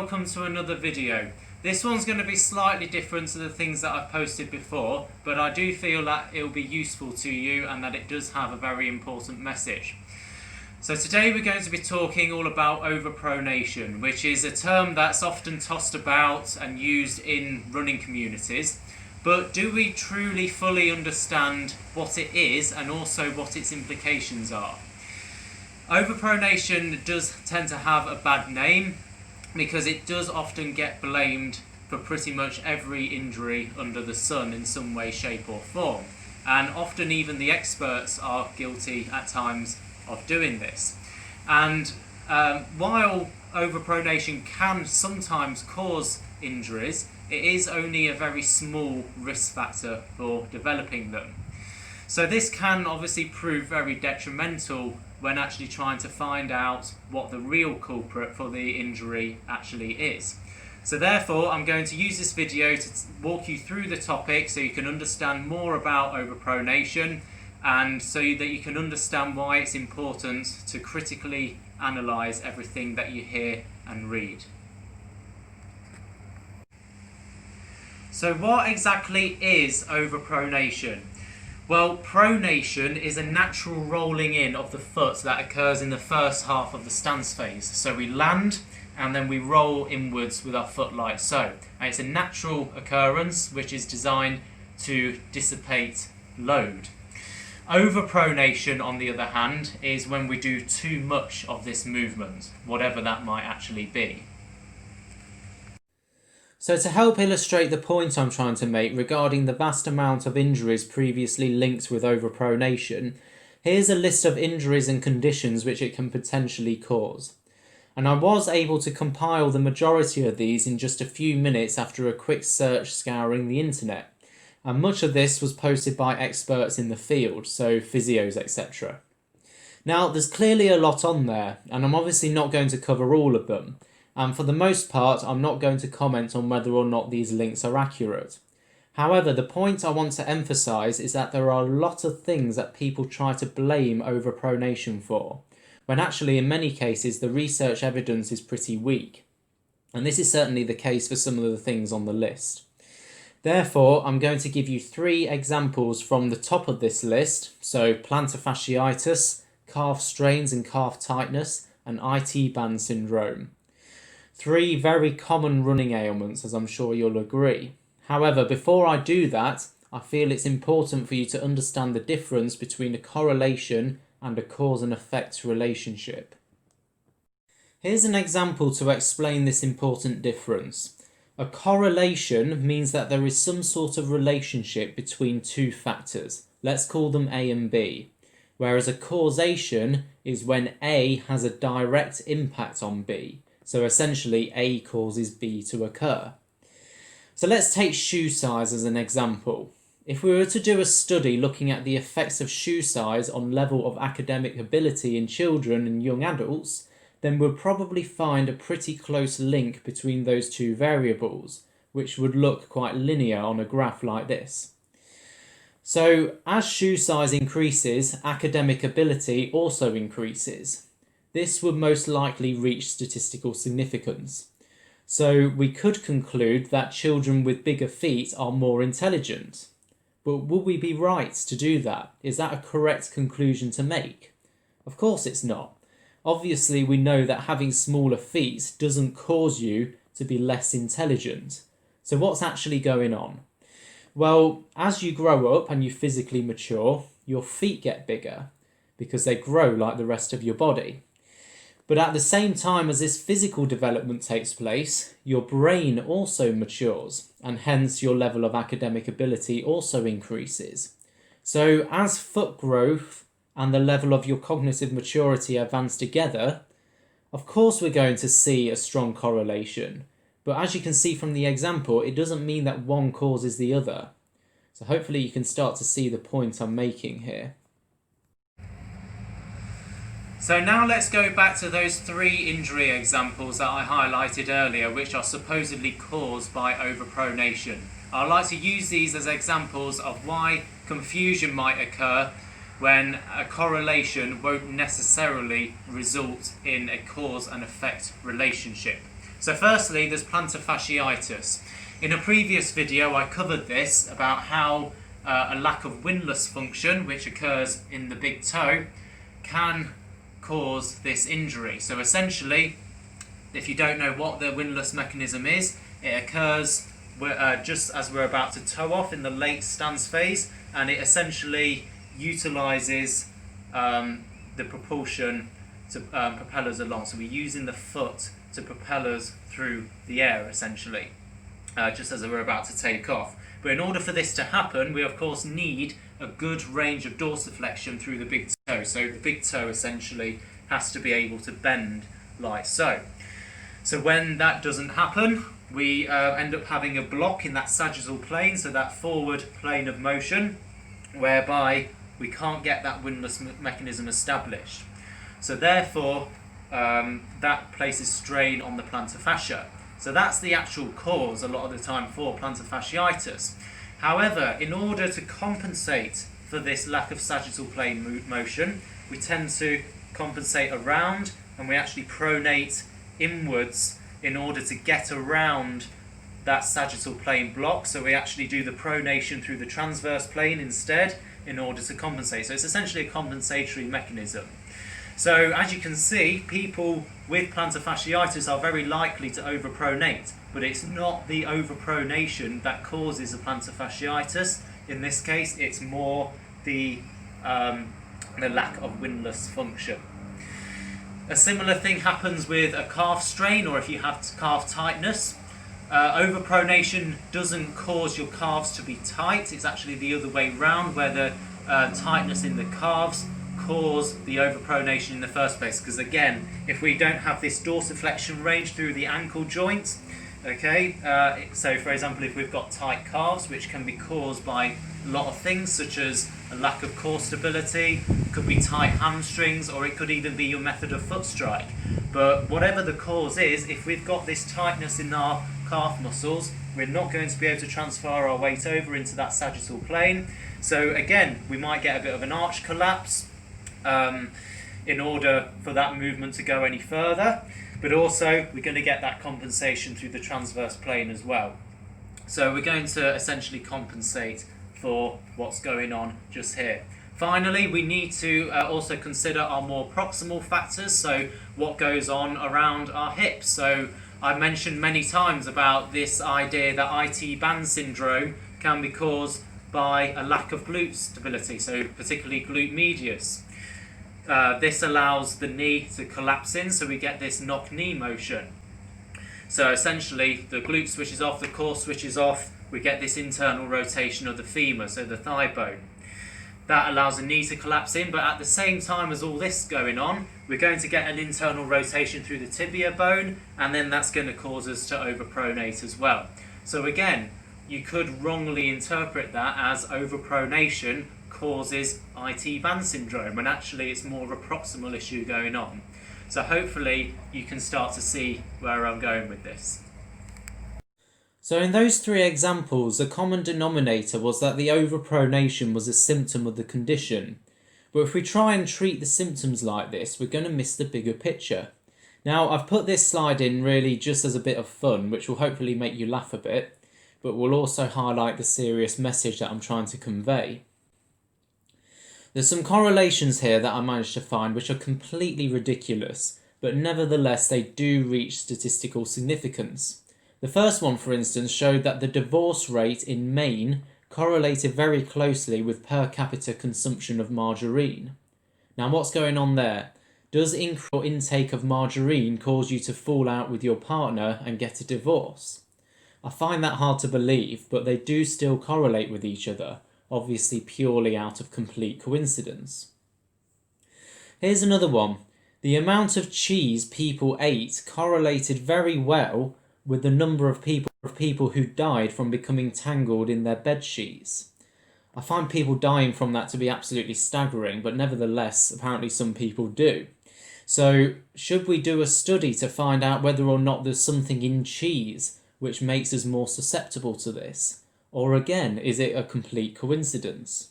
welcome to another video. This one's going to be slightly different to the things that I've posted before, but I do feel that it will be useful to you and that it does have a very important message. So today we're going to be talking all about overpronation, which is a term that's often tossed about and used in running communities. But do we truly fully understand what it is and also what its implications are? Overpronation does tend to have a bad name because it does often get blamed for pretty much every injury under the sun in some way, shape or form. And often even the experts are guilty at times of doing this. And while overpronation can sometimes cause injuries, it is only a very small risk factor for developing them. So this can obviously prove very detrimental when actually trying to find out what the real culprit for the injury actually is. So therefore, I'm going to use this video to walk you through the topic so you can understand more about overpronation and so that you can understand why it's important to critically analyse everything that you hear and read. So what exactly is overpronation? Well, pronation is a natural rolling in of the foot that occurs in the first half of the stance phase. So we land and then we roll inwards with our foot like so. And it's a natural occurrence which is designed to dissipate load. Overpronation, on the other hand, is when we do too much of this movement, whatever that might actually be. So to help illustrate the point I'm trying to make regarding the vast amount of injuries previously linked with overpronation, here's a list of injuries and conditions which it can potentially cause. And I was able to compile the majority of these in just a few minutes after a quick search scouring the internet. And much of this was posted by experts in the field, so physios, etc. Now, there's clearly a lot on there, and I'm obviously not going to cover all of them. And for the most part, I'm not going to comment on whether or not these links are accurate. However, the point I want to emphasise is that there are a lot of things that people try to blame overpronation for, when actually in many cases the research evidence is pretty weak. And this is certainly the case for some of the things on the list. Therefore, I'm going to give you 3 examples from the top of this list, so plantar fasciitis, calf strains and calf tightness, and IT band syndrome. 3 very common running ailments, as I'm sure you'll agree. However, before I do that, I feel it's important for you to understand the difference between a correlation and a cause and effect relationship. Here's an example to explain this important difference. A correlation means that there is some sort of relationship between 2 factors. Let's call them A and B. Whereas a causation is when A has a direct impact on B. So essentially, A causes B to occur. So let's take shoe size as an example. If we were to do a study looking at the effects of shoe size on level of academic ability in children and young adults, then we'll probably find a pretty close link between those 2 variables, which would look quite linear on a graph like this. So as shoe size increases, academic ability also increases. This would most likely reach statistical significance. So we could conclude that children with bigger feet are more intelligent. But would we be right to do that? Is that a correct conclusion to make? Of course it's not. Obviously we know that having smaller feet doesn't cause you to be less intelligent. So what's actually going on? Well, as you grow up and you physically mature, your feet get bigger because they grow like the rest of your body. But at the same time as this physical development takes place, your brain also matures, and hence your level of academic ability also increases. So as foot growth and the level of your cognitive maturity advance together, of course we're going to see a strong correlation. But as you can see from the example, it doesn't mean that one causes the other. So hopefully you can start to see the point I'm making here. So now let's go back to those 3 injury examples that I highlighted earlier, which are supposedly caused by overpronation. I like to use these as examples of why confusion might occur when a correlation won't necessarily result in a cause and effect relationship. So firstly, there's plantar fasciitis. In a previous video, I covered this about how a lack of windlass function, which occurs in the big toe, can cause this injury. So essentially, if you don't know what the windlass mechanism is, it occurs just as we're about to toe off in the late stance phase, and it essentially utilises the propulsion to propel us along. So we're using the foot to propel us through the air, essentially, just as we're about to take off. But in order for this to happen, we of course need a good range of dorsiflexion through the big toe. So the big toe essentially has to be able to bend like so. So when that doesn't happen, we end up having a block in that sagittal plane, so that forward plane of motion, whereby we can't get that windlass mechanism established. So therefore, that places strain on the plantar fascia. So that's the actual cause a lot of the time for plantar fasciitis. However, in order to compensate for this lack of sagittal plane motion, we tend to compensate around, and we actually pronate inwards in order to get around that sagittal plane block. So we actually do the pronation through the transverse plane instead in order to compensate. So it's essentially a compensatory mechanism. So as you can see, people with plantar fasciitis are very likely to overpronate, but it's not the overpronation that causes a plantar fasciitis. In this case, it's more the lack of windlass function. A similar thing happens with a calf strain, or if you have calf tightness. Overpronation doesn't cause your calves to be tight. It's actually the other way round, where the tightness in the calves cause the overpronation in the first place. Because again, if we don't have this dorsiflexion range through the ankle joint, okay, so for example, if we've got tight calves, which can be caused by a lot of things, such as a lack of core stability, could be tight hamstrings, or it could even be your method of foot strike. But whatever the cause is, if we've got this tightness in our calf muscles, we're not going to be able to transfer our weight over into that sagittal plane. So again, we might get a bit of an arch collapse in order for that movement to go any further, but also we're going to get that compensation through the transverse plane as well. So we're going to essentially compensate for what's going on just here. Finally, we need to also consider our more proximal factors, so what goes on around our hips. So I mentioned many times about this idea that IT band syndrome can be caused by a lack of glute stability, so particularly glute medius. This allows the knee to collapse in, so we get this knock-knee motion. So essentially, the glute switches off, the core switches off, we get this internal rotation of the femur, so the thigh bone. That allows the knee to collapse in, but at the same time as all this going on, we're going to get an internal rotation through the tibia bone, and then that's going to cause us to overpronate as well. So again, you could wrongly interpret that as overpronation causes IT band syndrome, when actually it's more of a proximal issue going on. So hopefully you can start to see where I'm going with this. So in those three examples, the common denominator was that the overpronation was a symptom of the condition. But if we try and treat the symptoms like this, we're going to miss the bigger picture. Now, I've put this slide in really just as a bit of fun, which will hopefully make you laugh a bit, but will also highlight the serious message that I'm trying to convey. There's some correlations here that I managed to find which are completely ridiculous, but nevertheless they do reach statistical significance. The first one, for instance, showed that the divorce rate in Maine correlated very closely with per capita consumption of margarine. Now, what's going on there? Does increased intake of margarine cause you to fall out with your partner and get a divorce? I find that hard to believe, but they do still correlate with each other, obviously purely out of complete coincidence. Here's another one. The amount of cheese people ate correlated very well with the number of people who died from becoming tangled in their bed sheets. I find people dying from that to be absolutely staggering, but nevertheless, apparently some people do. So, should we do a study to find out whether or not there's something in cheese which makes us more susceptible to this? Or again, is it a complete coincidence?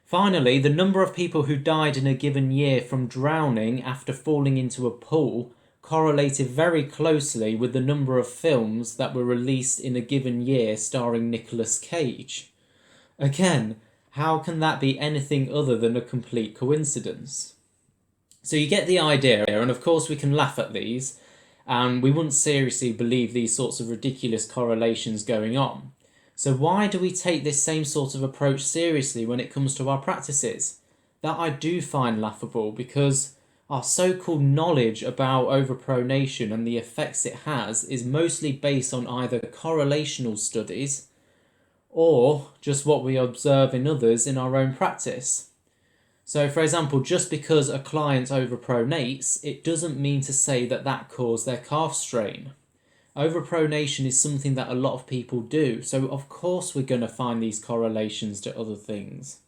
Finally, the number of people who died in a given year from drowning after falling into a pool correlated very closely with the number of films that were released in a given year starring Nicolas Cage. Again, how can that be anything other than a complete coincidence? So you get the idea here, and of course we can laugh at these, and we wouldn't seriously believe these sorts of ridiculous correlations going on. So why do we take this same sort of approach seriously when it comes to our practices? That I do find laughable, because our so-called knowledge about overpronation and the effects it has is mostly based on either correlational studies or just what we observe in others in our own practice. So, for example, just because a client overpronates, it doesn't mean to say that that caused their calf strain. Overpronation is something that a lot of people do, so of course we're going to find these correlations to other things.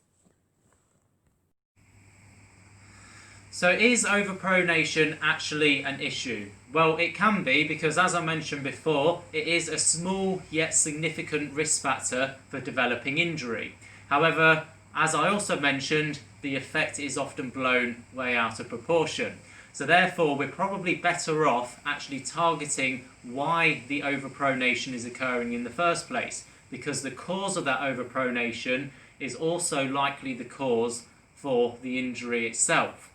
So is overpronation actually an issue? Well, it can be, because as I mentioned before, it is a small yet significant risk factor for developing injury. However, as I also mentioned, the effect is often blown way out of proportion. So therefore, we're probably better off actually targeting why the overpronation is occurring in the first place, because the cause of that overpronation is also likely the cause for the injury itself.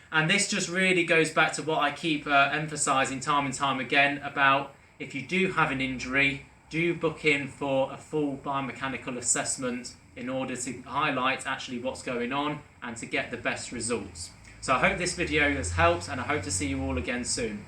And this just really goes back to what I keep emphasising time and time again about, if you do have an injury, do book in for a full biomechanical assessment in order to highlight actually what's going on and to get the best results. So I hope this video has helped, and I hope to see you all again soon.